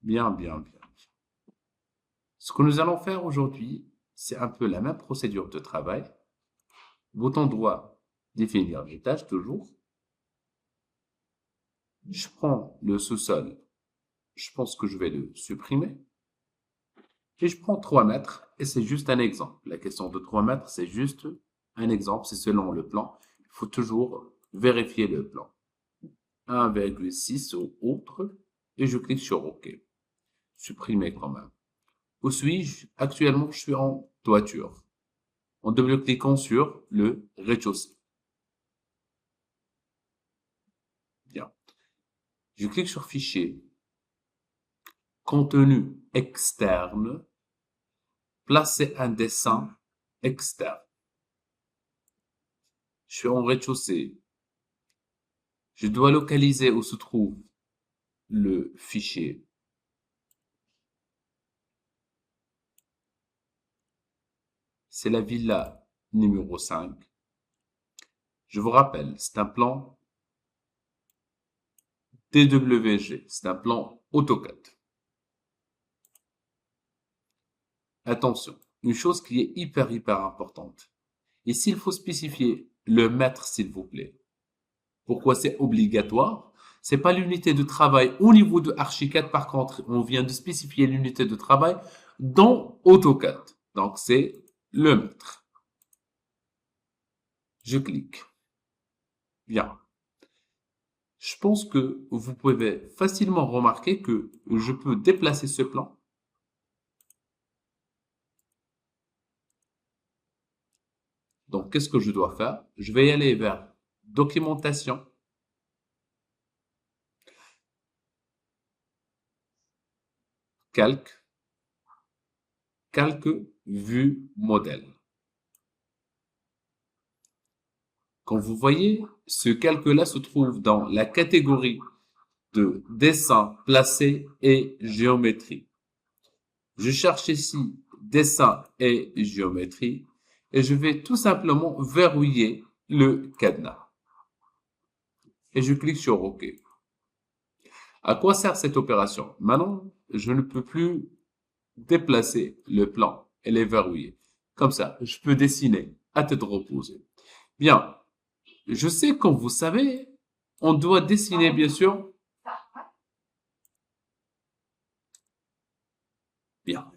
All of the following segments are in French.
Bien, bien, bien. Ce que nous allons faire aujourd'hui, c'est un peu la même procédure de travail. Bouton droit, définir les tâches toujours. Je prends le sous-sol, je pense que je vais le supprimer. Et je prends 3 mètres et c'est juste un exemple. La question de 3 mètres, c'est juste un exemple, c'est selon le plan. Il faut toujours vérifier le plan. 1,6 ou autre et je clique sur OK. Supprimer quand même. Où suis-je? Actuellement, je suis en toiture. En double-cliquant sur le rez-de-chaussée. Bien. Je clique sur Fichier, Contenu externe, placer un dessin externe. Je suis en rez-de-chaussée. Je dois localiser où se trouve le fichier. C'est la villa numéro 5. Je vous rappelle, c'est un plan DWG, c'est un plan AutoCAD. Attention, une chose qui est hyper importante. Ici, il faut spécifier le mètre, s'il vous plaît. Pourquoi c'est obligatoire? C'est pas l'unité de travail au niveau de Archicad. Par contre, on vient de spécifier l'unité de travail dans AutoCAD. Donc, c'est le mètre. Je clique. Bien. Je pense que vous pouvez facilement remarquer que je peux déplacer ce plan. Donc, qu'est-ce que je dois faire? Je vais y aller vers Documentation, Calque, Calque, Vue, Modèle. Quand vous voyez, ce calque-là se trouve dans la catégorie de dessin placé et géométrie. Je cherche ici dessin et géométrie et je vais tout simplement verrouiller le cadenas. Et je clique sur OK. À quoi sert cette opération? Maintenant, je ne peux plus déplacer le plan et les verrouiller. Comme ça, je peux dessiner à tête reposée. Bien, je sais, comme vous savez, on doit dessiner, bien sûr. Bien.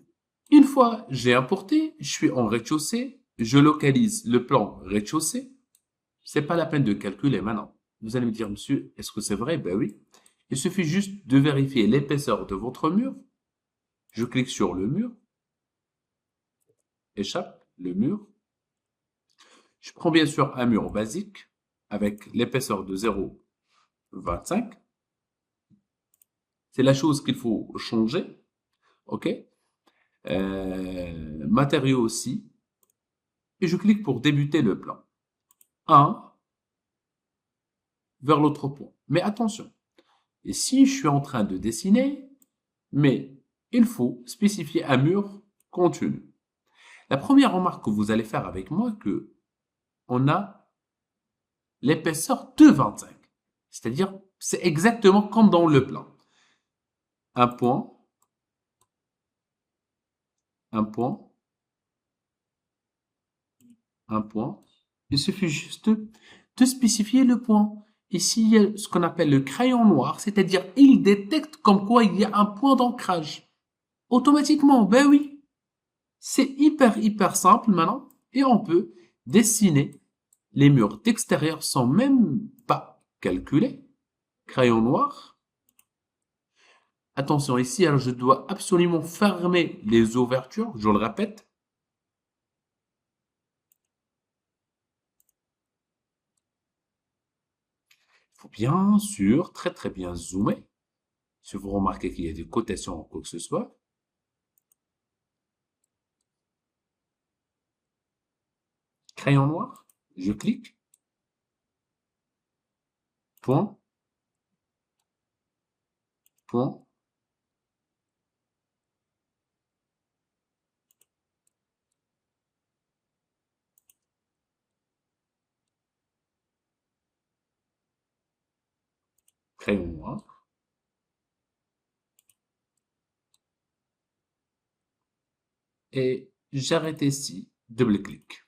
Une fois j'ai importé, je suis en rez-de-chaussée, je localise le plan rez-de-chaussée. C'est pas la peine de calculer maintenant. Vous allez me dire, monsieur, est-ce que c'est vrai? Ben oui. Il suffit juste de vérifier l'épaisseur de votre mur. Je clique sur le mur, échappe, le mur. Je prends bien sûr un mur basique avec l'épaisseur de 0,25. C'est la chose qu'il faut changer. OK? Matériaux aussi. Et je clique pour débuter le plan. 1 vers l'autre point. Mais attention, ici je suis en train de dessiner, mais il faut spécifier un mur continu. La première remarque que vous allez faire avec moi, que on a l'épaisseur de 25. C'est-à-dire, c'est exactement comme dans le plan. Un point, un point, un point. Il suffit juste de spécifier le point. Ici, il y a ce qu'on appelle le crayon noir, c'est-à-dire il détecte comme quoi il y a un point d'ancrage. Automatiquement, ben oui. C'est hyper simple maintenant et on peut dessiner les murs d'extérieur sans même pas calculer. Crayon noir. Attention ici, alors je dois absolument fermer les ouvertures, je le répète. Il faut bien sûr très bien zoomer. Si vous remarquez qu'il y a des cotations ou quoi que ce soit. Crayon noir, je clique, point, point, crayon noir. et j'arrête ici, double-clic.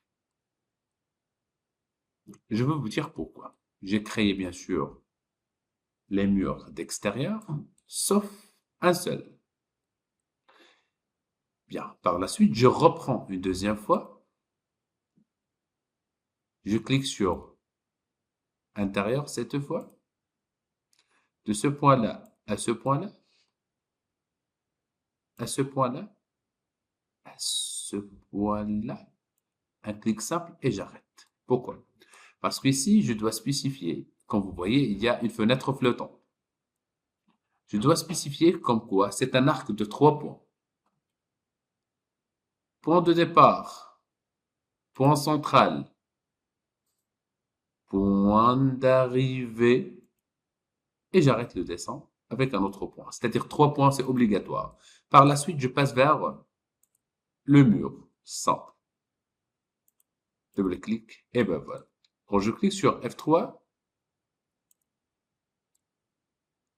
Je veux vous dire pourquoi. J'ai créé bien sûr les murs d'extérieur, sauf un seul. Bien, par la suite, je reprends une deuxième fois. Je clique sur intérieur cette fois. De ce point-là à ce point-là, à ce point-là, à ce point-là, un clic simple et j'arrête. Pourquoi? Parce qu'ici, je dois spécifier. Comme vous voyez, il y a une fenêtre flottante. Je dois spécifier comme quoi c'est un arc de 3 points. Point de départ, point central, point d'arrivée, et j'arrête le dessin avec un autre point. C'est-à-dire 3 points, c'est obligatoire. Par la suite, je passe vers le mur, centre. Double-clic, et ben voilà. Quand je clique sur F3,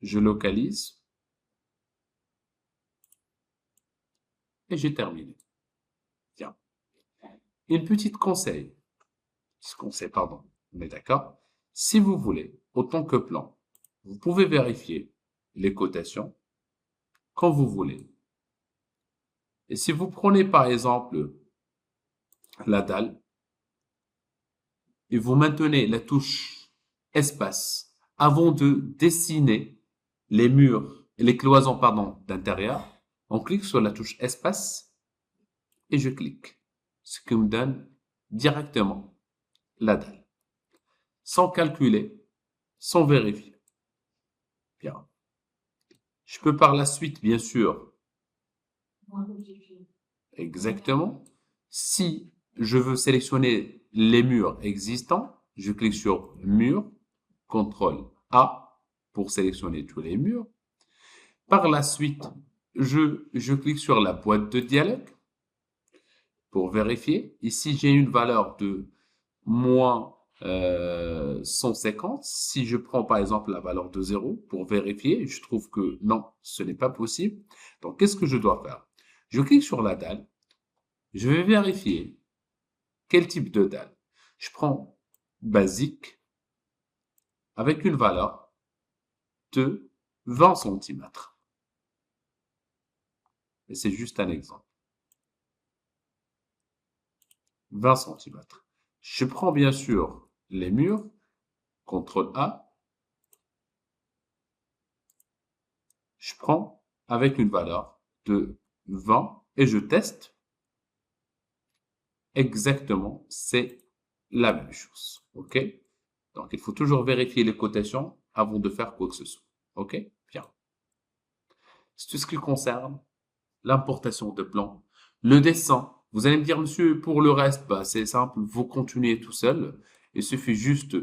je localise, et j'ai terminé. Tiens. Une petite conseil, pardon. On est d'accord? Si vous voulez, autant que plan, vous pouvez vérifier les cotations quand vous voulez. Et si vous prenez par exemple la dalle et vous maintenez la touche espace avant de dessiner les murs, les cloisons, pardon, d'intérieur, on clique sur la touche espace et je clique. Ce qui me donne directement la dalle. Sans calculer, sans vérifier. Bien. Je peux par la suite, bien sûr, exactement. Si je veux sélectionner les murs existants, je clique sur mur, CTRL A pour sélectionner tous les murs. Par la suite, je clique sur la boîte de dialogue pour vérifier. Ici, j'ai une valeur de moins 150. Si je prends par exemple la valeur de 0 pour vérifier, je trouve que non, ce n'est pas possible. Donc, qu'est-ce que je dois faire? Je clique sur la dalle. Je vais vérifier quel type de dalle. Je prends basique avec une valeur de 20 centimètres. Et c'est juste un exemple. 20 centimètres. Je prends bien sûr les murs, CTRL A. Je prends avec une valeur de 20 et je teste. Exactement, c'est la même chose. OK? Donc, il faut toujours vérifier les cotations avant de faire quoi que ce soit. OK? Bien. C'est tout ce qui concerne l'importation de plans. Le dessin, vous allez me dire, monsieur, pour le reste, bah, c'est simple, vous continuez tout seul. Il suffit juste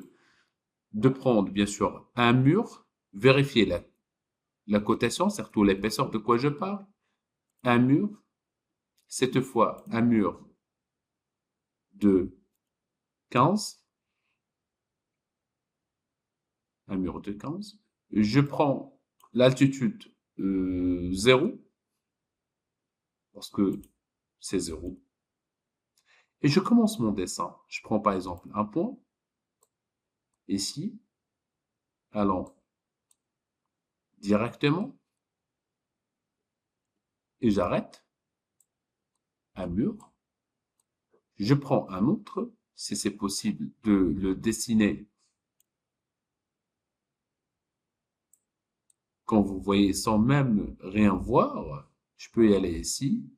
de prendre, bien sûr, un mur, vérifier la cotation, surtout l'épaisseur de quoi je parle. Un mur, cette fois, un mur de 15, un mur de 15. Je prends l'altitude 0, parce que c'est 0. Et je commence mon dessin. Je prends par exemple un point, ici, allant directement, et j'arrête, un mur. Je prends un autre, si c'est possible de le dessiner quand vous voyez sans même rien voir. Je peux y aller ici,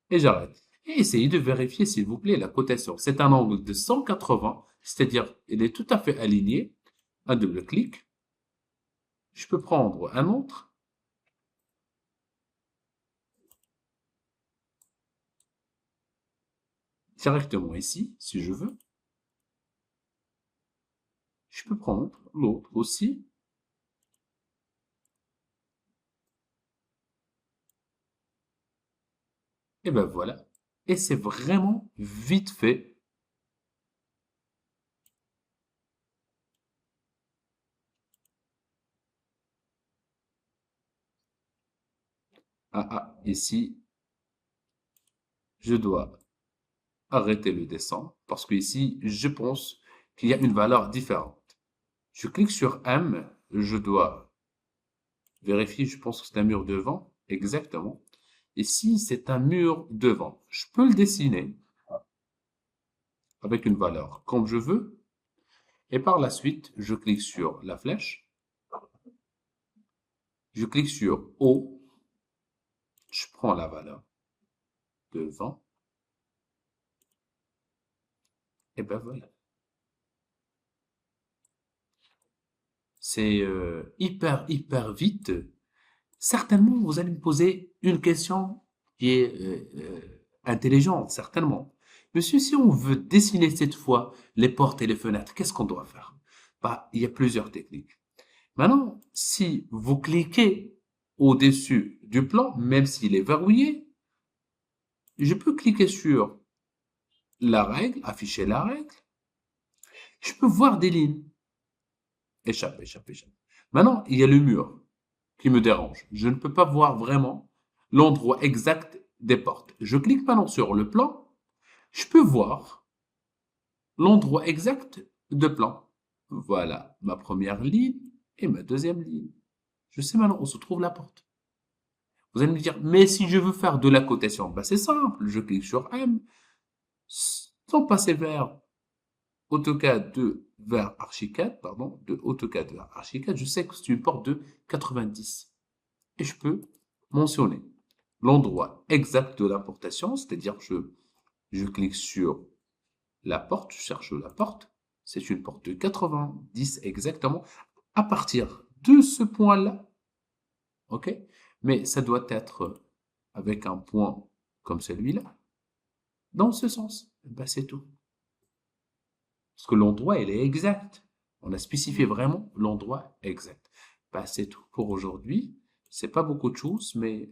et j'arrête. Et essayez de vérifier, s'il vous plaît, la cotation. C'est un angle de 180, c'est-à-dire il est tout à fait aligné. Un double clic. Je peux prendre un autre. Directement ici, si je veux. Je peux prendre l'autre aussi. Et ben voilà. Et c'est vraiment vite fait. Ah, ah, ici, je dois arrêter le dessin parce que ici, je pense qu'il y a une valeur différente. Je clique sur M, je dois vérifier, je pense que c'est un mur devant, exactement. Ici, c'est un mur devant. Je peux le dessiner avec une valeur comme je veux. Et par la suite, je clique sur la flèche. Je clique sur O. Je prends la valeur devant. Et ben voilà. C'est hyper vite. Certainement, vous allez me poser une question qui est intelligente, certainement. Monsieur, si on veut dessiner cette fois les portes et les fenêtres, qu'est-ce qu'on doit faire? Bah, il y a plusieurs techniques. Maintenant, si vous cliquez au-dessus du plan, même s'il est verrouillé, je peux cliquer sur la règle, afficher la règle. Je peux voir des lignes. Échappe, échappe, échappe. Maintenant, il y a le mur qui me dérange. Je ne peux pas voir vraiment l'endroit exact des portes. Je clique maintenant sur le plan. Je peux voir l'endroit exact de plan. Voilà ma première ligne et ma deuxième ligne. Je sais maintenant où se trouve la porte. Vous allez me dire, mais si je veux faire de la cotation, ben c'est simple. Je clique sur M, sans passer vers AutoCAD vers Archicad, pardon, de AutoCAD vers Archicad, je sais que c'est une porte de 90. Et je peux mentionner l'endroit exact de l'importation, c'est-à-dire que je clique sur la porte, je cherche la porte, c'est une porte de 90 exactement, à partir de ce point-là, ok? Mais ça doit être avec un point comme celui-là, dans ce sens. Ben, c'est tout. Parce que l'endroit, il est exact. On a spécifié vraiment l'endroit exact. Ben, c'est tout pour aujourd'hui. C'est pas beaucoup de choses, mais